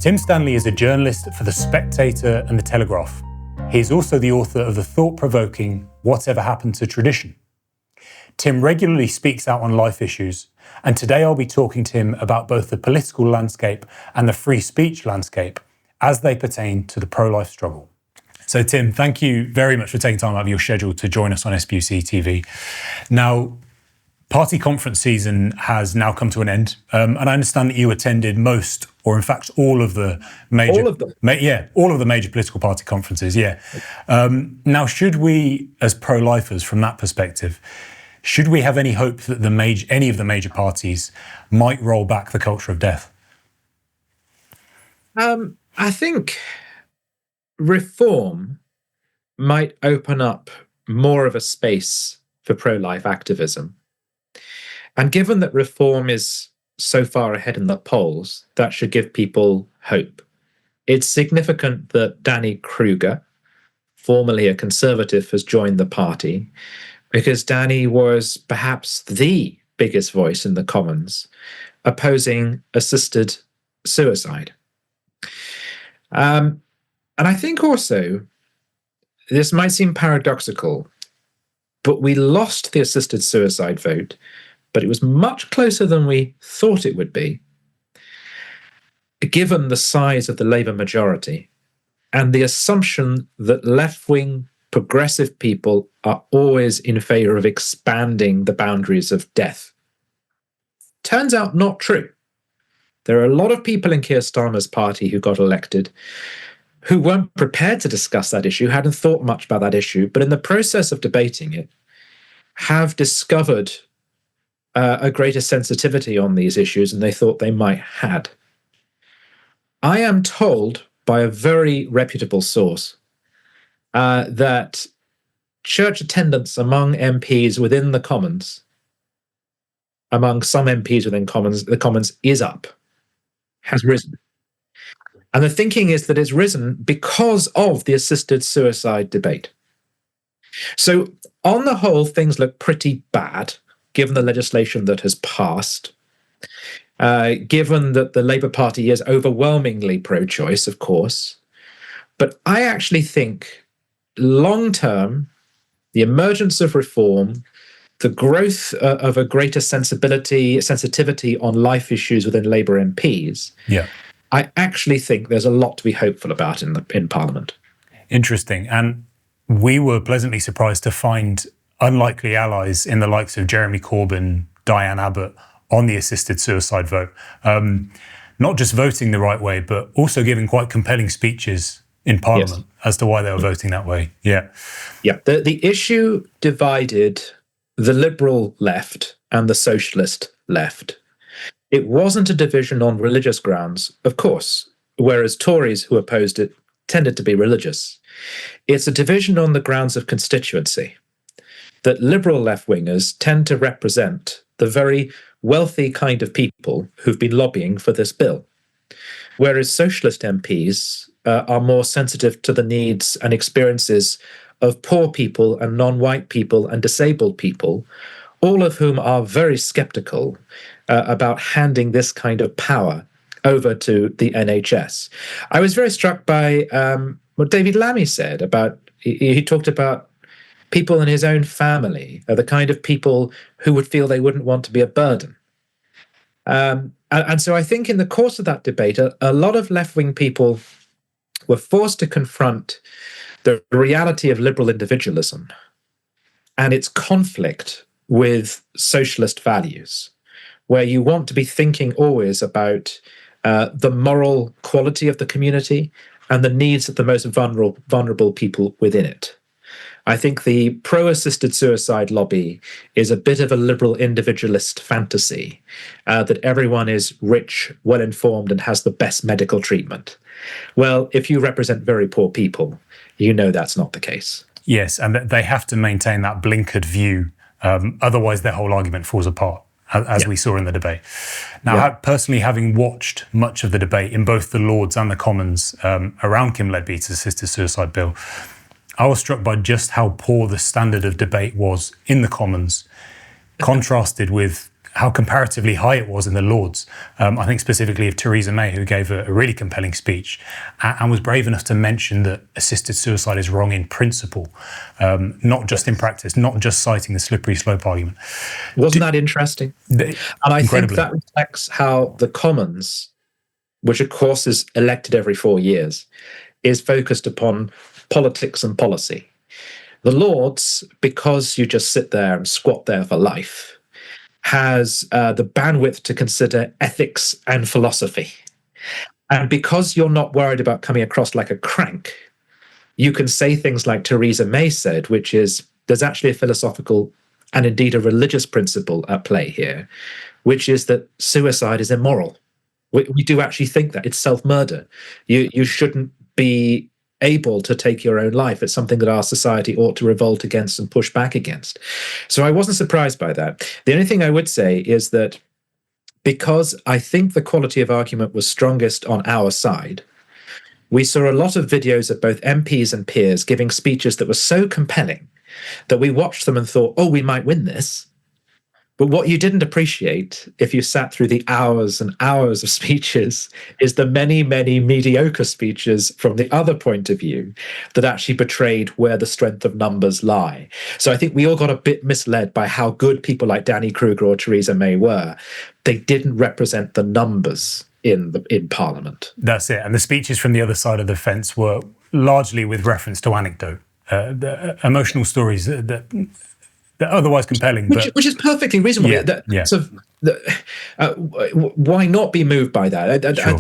Tim Stanley is a journalist for The Spectator and The Telegraph. He is also the author of the thought-provoking Whatever Happened to Tradition? Tim regularly speaks out on life issues, and today I'll be talking to him about both the political landscape and the free speech landscape as they pertain to the pro-life struggle. So Tim, thank you very much for taking time out of your schedule to join us on SPUCTV. Now, party conference season has now come to an end, and I understand that you attended most, or in fact all of the major, all of the major political party conferences. Now, should we, as pro-lifers, from that perspective, should we have any hope that any of the major parties might roll back the culture of death? I think reform might open up more of a space for pro-life activism. And given that reform is so far ahead in the polls, that should give people hope. It's significant that Danny Kruger, formerly a Conservative, has joined the party, because Danny was perhaps the biggest voice in the Commons opposing assisted suicide. And I think also, this might seem paradoxical, but we lost the assisted suicide vote, but it was much closer than we thought it would be, given the size of the Labour majority and the assumption that left-wing progressive people are always in favour of expanding the boundaries of death. Turns out not true. There are a lot of people in Keir Starmer's party who got elected who weren't prepared to discuss that issue, hadn't thought much about that issue, but in the process of debating it, have discovered a greater sensitivity on these issues than they thought they might had. I am told by a very reputable source that church attendance among MPs within the Commons, among some MPs within the Commons is up, has risen. And the thinking is that it's risen because of the assisted suicide debate. So on the whole, things look pretty bad, given the legislation that has passed, given that the Labour Party is overwhelmingly pro-choice, of course. But I actually think long-term, the emergence of reform, the growth of a greater sensitivity on life issues within Labour MPs, I actually think there's a lot to be hopeful about in Parliament. Interesting. And we were pleasantly surprised to find unlikely allies in the likes of Jeremy Corbyn, Diane Abbott on the assisted suicide vote. Not just voting the right way, but also giving quite compelling speeches in Parliament as to why they were voting that way. The issue divided the liberal left and the socialist left. It wasn't a division on religious grounds, of course, whereas Tories who opposed it tended to be religious. It's a division on the grounds of constituency, that liberal left-wingers tend to represent the very wealthy kind of people who've been lobbying for this bill, whereas socialist MPs are more sensitive to the needs and experiences of poor people and non-white people and disabled people, all of whom are very sceptical about handing this kind of power over to the NHS. I was very struck by what David Lammy said about, he talked about people in his own family are the kind of people who would feel they wouldn't want to be a burden. And so I think in the course of that debate, a lot of left-wing people were forced to confront the reality of liberal individualism and its conflict with socialist values, where you want to be thinking always about the moral quality of the community and the needs of the most vulnerable people within it. I think the pro-assisted suicide lobby is a bit of a liberal individualist fantasy that everyone is rich, well-informed, and has the best medical treatment. Well, if you represent very poor people, you know that's not the case. Yes, and they have to maintain that blinkered view. Otherwise, their whole argument falls apart, as we saw in the debate. Now, personally, having watched much of the debate in both the Lords and the Commons around Kim Leadbeater's assisted suicide bill, I was struck by just how poor the standard of debate was in the Commons, contrasted with how comparatively high it was in the Lords. I think specifically of Theresa May, who gave a really compelling speech and was brave enough to mention that assisted suicide is wrong in principle, not just in practice, not just citing the slippery slope argument. Wasn't that interesting? And I think that reflects how the Commons, which of course is elected every 4 years, is focused upon politics and policy. The Lords, because you just sit there and squat there for life, has the bandwidth to consider ethics and philosophy. And because you're not worried about coming across like a crank, you can say things like Theresa May said, which is there's actually a philosophical and indeed a religious principle at play here, which is that suicide is immoral. We do actually think that it's self-murder. You shouldn't be able to take your own life. It's something that our society ought to revolt against and push back against. So I wasn't surprised by that. The only thing I would say is that because I think the quality of argument was strongest on our side, we saw a lot of videos of both MPs and peers giving speeches that were so compelling that we watched them and thought, oh, we might win this. But what you didn't appreciate, if you sat through the hours and hours of speeches, is the many, many mediocre speeches from the other point of view that actually betrayed where the strength of numbers lie. So I think we all got a bit misled by how good people like Danny Kruger or Theresa May were. They didn't represent the numbers in Parliament. That's it. And the speeches from the other side of the fence were largely with reference to anecdote, the emotional stories that they're otherwise compelling, which is perfectly reasonable. Why not be moved by that? Sure.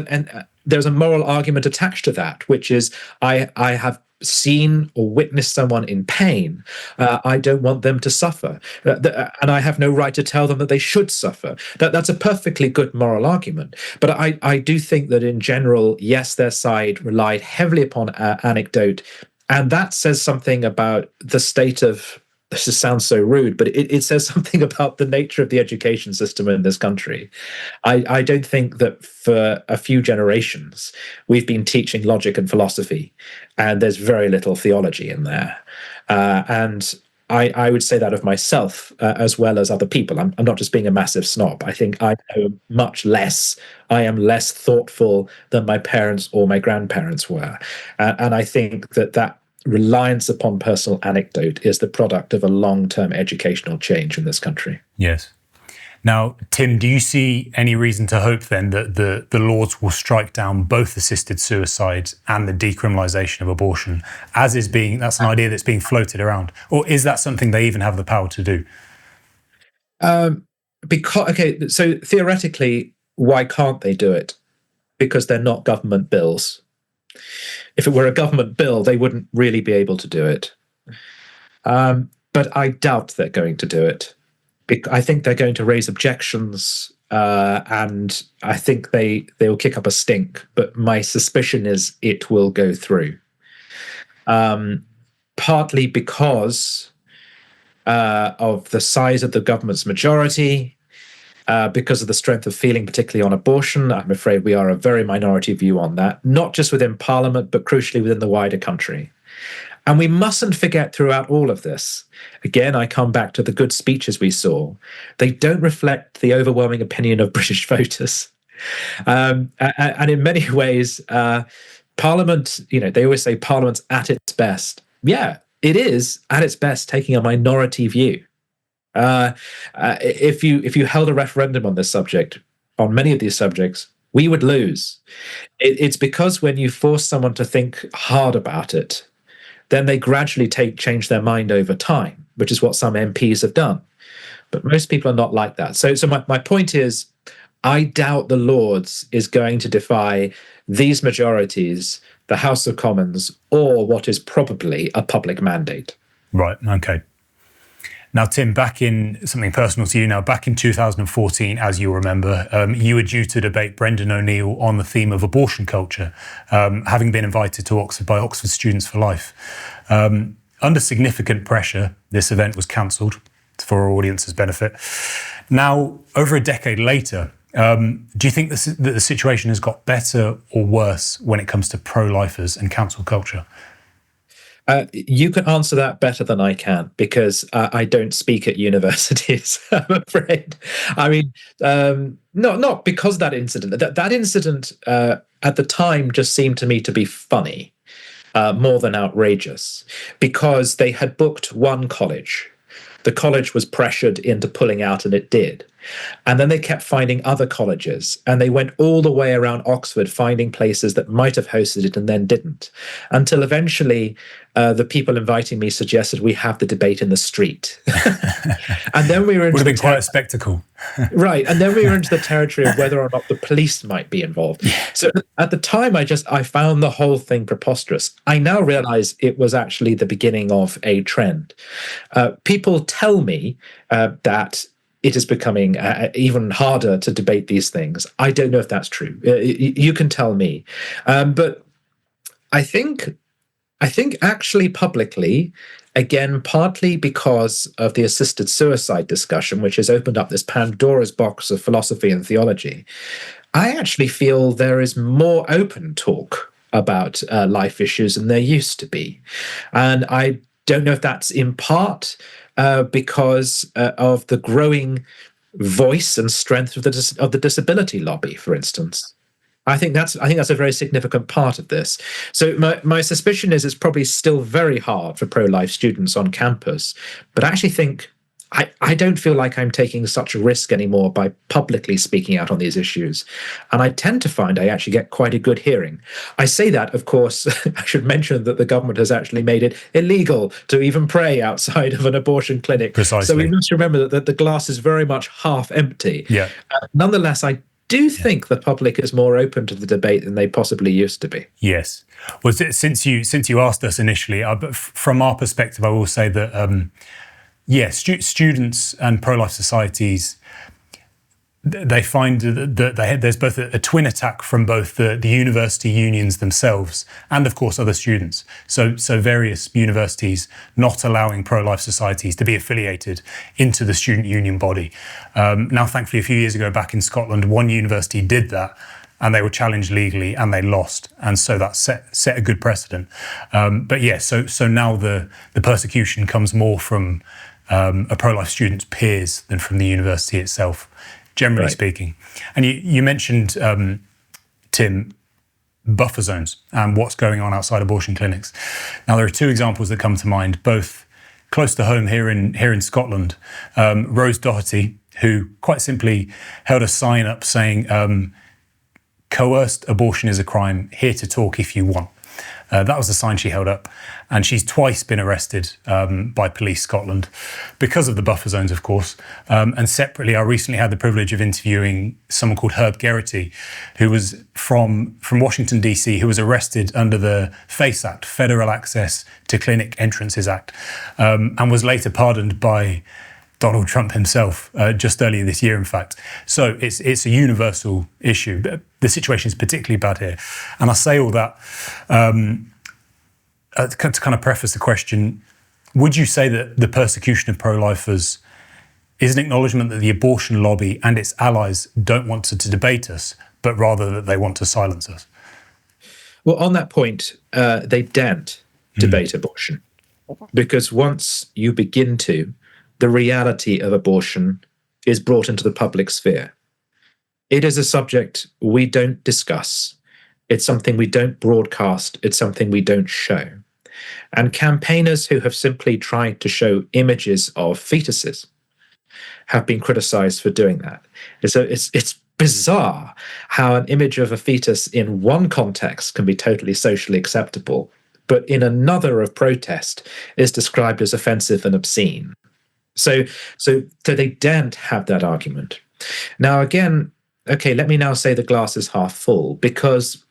And there's a moral argument attached to that, which is I have seen or witnessed someone in pain. I don't want them to suffer, and I have no right to tell them that they should suffer. That's a perfectly good moral argument. But I do think that in general, yes, their side relied heavily upon anecdote. And that says something about the state of, this sounds so rude, but it says something about the nature of the education system in this country. I don't think that for a few generations, we've been teaching logic and philosophy, and there's very little theology in there. And I would say that of myself as well as other people. I'm not just being a massive snob. I think I know much less. I am less thoughtful than my parents or my grandparents were. And I think that reliance upon personal anecdote is the product of a long-term educational change in this country. Yes. Now, Tim, do you see any reason to hope then that the Lords will strike down both assisted suicide and the decriminalisation of abortion, that's an idea that's being floated around? Or is that something they even have the power to do? So theoretically, why can't they do it? Because they're not government bills. If it were a government bill, they wouldn't really be able to do it. But I doubt they're going to do it. I think they're going to raise objections, and I think they will kick up a stink. But my suspicion is it will go through. Partly because of the size of the government's majority, because of the strength of feeling, particularly on abortion. I'm afraid we are a very minority view on that, not just within Parliament, but crucially within the wider country. And we mustn't forget throughout all of this, again, I come back to the good speeches we saw, they don't reflect the overwhelming opinion of British voters. And in many ways, Parliament, they always say Parliament's at its best. Yeah, it is at its best taking a minority view. If you held a referendum on this subject, on many of these subjects, we would lose. It's because when you force someone to think hard about it, then they gradually change their mind over time, which is what some MPs have done. But most people are not like that. So my point is, I doubt the Lords is going to defy these majorities, the House of Commons, or what is probably a public mandate. Right, okay. Now, Tim, back in something personal to you now, back in 2014, as you remember, you were due to debate Brendan O'Neill on the theme of abortion culture, having been invited to Oxford by Oxford Students for Life. Under significant pressure, this event was cancelled for our audience's benefit. Now, over a decade later, do you think that the situation has got better or worse when it comes to pro-lifers and cancel culture? You can answer that better than I can, because I don't speak at universities, I'm afraid. I mean, not because of that incident. That incident at the time just seemed to me to be funny, more than outrageous, because they had booked one college. The college was pressured into pulling out, and it did. And then they kept finding other colleges, and they went all the way around Oxford, finding places that might have hosted it and then didn't, until eventually the people inviting me suggested we have the debate in the street. And then we were into would have been quite a spectacle. Right. And then we were into the territory of whether or not the police might be involved. So at the time, I found the whole thing preposterous. I now realize it was actually the beginning of a trend. People tell me that it is becoming even harder to debate these things. I don't know if that's true. You can tell me. But I think actually publicly, again, partly because of the assisted suicide discussion, which has opened up this Pandora's box of philosophy and theology, I actually feel there is more open talk about life issues than there used to be. And I don't know if that's in part because of the growing voice and strength of the disability lobby, for instance. I think that's a very significant part of this. So my suspicion is it's probably still very hard for pro-life students on campus, but I actually think I don't feel like I'm taking such a risk anymore by publicly speaking out on these issues. And I tend to find I actually get quite a good hearing. I say that, of course, I should mention that the government has actually made it illegal to even pray outside of an abortion clinic. Precisely. So we must remember that the glass is very much half empty. Yeah. Nonetheless, I do think the public is more open to the debate than they possibly used to be. Yes. Well, since you asked us initially, from our perspective, I will say that students and pro-life societies, they find that there's both a twin attack from both the university unions themselves and, of course, other students. So various universities not allowing pro-life societies to be affiliated into the student union body. Now, thankfully, a few years ago back in Scotland, one university did that, and they were challenged legally and they lost. And so that set a good precedent. So now the persecution comes more from a pro-life student's peers than from the university itself, generally speaking. And you mentioned, Tim, buffer zones and what's going on outside abortion clinics. Now, there are two examples that come to mind, both close to home here in Scotland. Rose Doherty, who quite simply held a sign up saying, coerced abortion is a crime, here to talk if you want. That was the sign she held up. And she's twice been arrested by Police Scotland because of the buffer zones, of course. And separately, I recently had the privilege of interviewing someone called Herb Geraghty, who was from Washington, D.C., who was arrested under the FACE Act, Federal Access to Clinic Entrances Act, and was later pardoned by Donald Trump himself just earlier this year, in fact. So it's a universal issue. But the situation is particularly bad here. And I say all that to kind of preface the question, would you say that the persecution of pro-lifers is an acknowledgement that the abortion lobby and its allies don't want to debate us, but rather that they want to silence us? Well, on that point, they daren't debate abortion, because once you begin to, the reality of abortion is brought into the public sphere. It is a subject we don't discuss. It's something we don't broadcast. It's something we don't show. And campaigners who have simply tried to show images of fetuses have been criticized for doing that. So it's bizarre how an image of a fetus in one context can be totally socially acceptable, but in another of protest is described as offensive and obscene. So they daren't have that argument. Now, again, okay, let me now say the glass is half full, because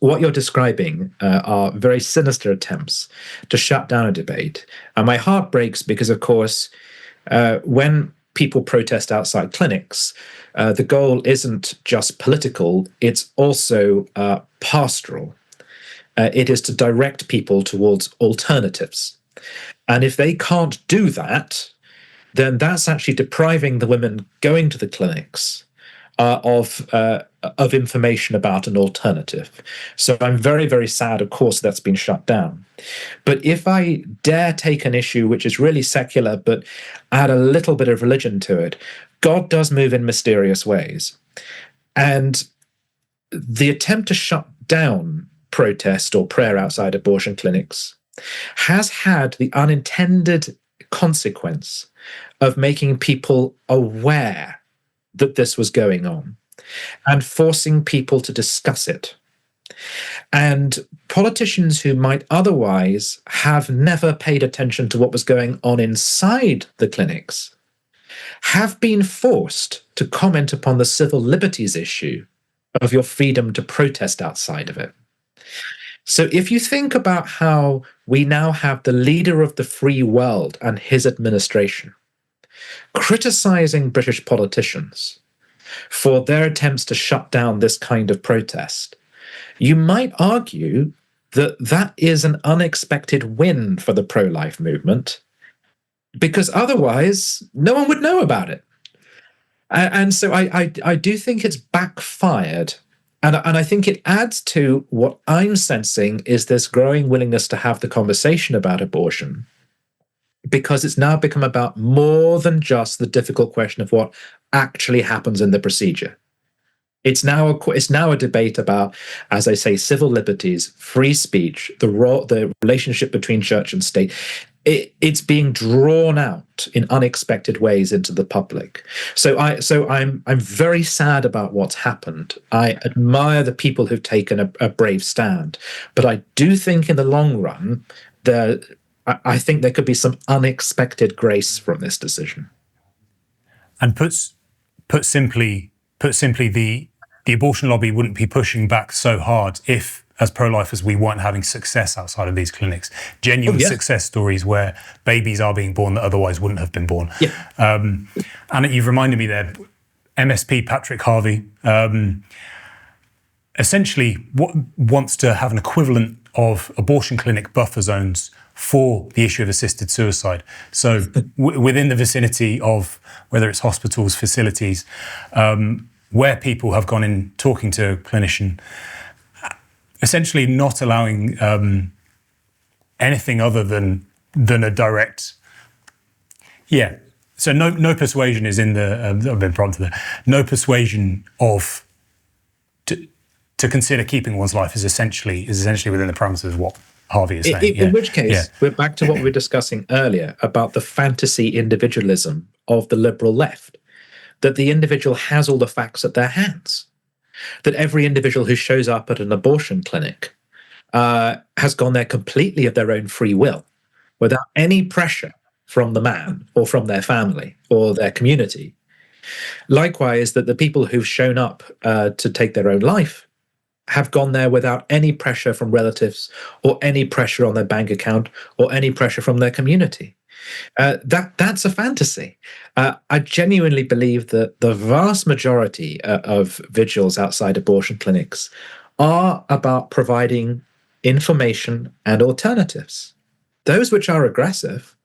what you're describing are very sinister attempts to shut down a debate. And my heart breaks because, of course, when people protest outside clinics, the goal isn't just political, it's also pastoral. It is to direct people towards alternatives. And if they can't do that, then that's actually depriving the women going to the clinics of information about an alternative. So I'm very, very sad, of course, that's been shut down. But if I dare take an issue which is really secular, but add a little bit of religion to it, God does move in mysterious ways. And the attempt to shut down protest or prayer outside abortion clinics has had the unintended consequence of making people aware that this was going on and forcing people to discuss it. And politicians who might otherwise have never paid attention to what was going on inside the clinics have been forced to comment upon the civil liberties issue of your freedom to protest outside of it. So if you think about how we now have the leader of the free world and his administration criticizing British politicians for their attempts to shut down this kind of protest, you might argue that that is an unexpected win for the pro-life movement, because otherwise no one would know about it. And so I do think it's backfired. And I think it adds to what I'm sensing is this growing willingness to have the conversation about abortion, because it's now become about more than just the difficult question of what actually happens in the procedure. It's now a debate about, as I say, civil liberties, free speech, the relationship between church and state. It's being drawn out in unexpected ways into the public. So I'm very sad about what's happened. I admire the people who've taken a brave stand, but I do think in the long run, I think there could be some unexpected grace from this decision. And put simply, the abortion lobby wouldn't be pushing back so hard if, as pro-lifers, we weren't having success outside of these clinics. Genuine success stories where babies are being born that otherwise wouldn't have been born. Yeah. And you've reminded me there, MSP Patrick Harvey essentially wants to have an equivalent of abortion clinic buffer zones for the issue of assisted suicide. So within the vicinity of whether it's hospitals, facilities, where people have gone in talking to a clinician, essentially not allowing anything other than a direct, So no persuasion is in the. I've been prompted there. No persuasion of to consider keeping one's life is essentially within the parameters of what Harvey is saying. In which case, we're back to what we were discussing earlier about the fantasy individualism of the liberal left, that the individual has all the facts at their hands, that every individual who shows up at an abortion clinic has gone there completely of their own free will, without any pressure from the man or from their family or their community. Likewise, that the people who've shown up to take their own life have gone there without any pressure from relatives or any pressure on their bank account or any pressure from their community. That's a fantasy. I genuinely believe that the vast majority of vigils outside abortion clinics are about providing information and alternatives. Those which are aggressive,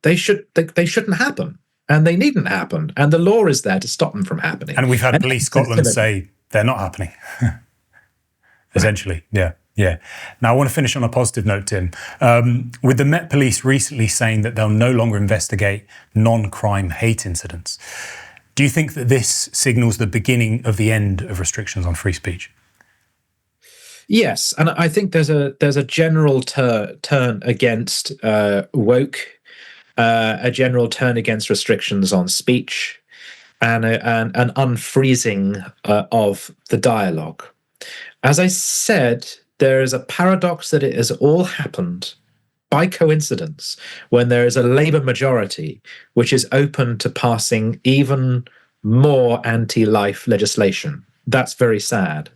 they shouldn't happen, and they needn't happen, and the law is there to stop them from happening. And we've had Police Scotland say they're not happening. Essentially, yeah. Now, I want to finish on a positive note, Tim. With the Met Police recently saying that they'll no longer investigate non-crime hate incidents, do you think that this signals the beginning of the end of restrictions on free speech? Yes, and I think there's a general turn against woke, a general turn against restrictions on speech, and an unfreezing of the dialogue. As I said, there is a paradox that it has all happened by coincidence when there is a Labour majority which is open to passing even more anti-life legislation. That's very sad.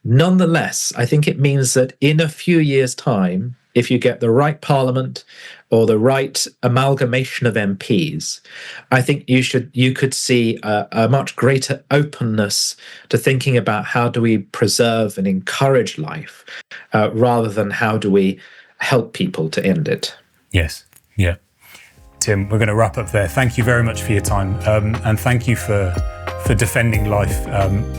Nonetheless, I think it means that in a few years' time, if you get the right parliament or the right amalgamation of MPs, I think you could see a much greater openness to thinking about how do we preserve and encourage life, rather than how do we help people to end it. Yes, yeah. Tim, we're going to wrap up there. Thank you very much for your time, and thank you for for defending life,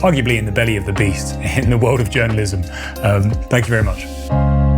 arguably in the belly of the beast, in the world of journalism. Thank you very much.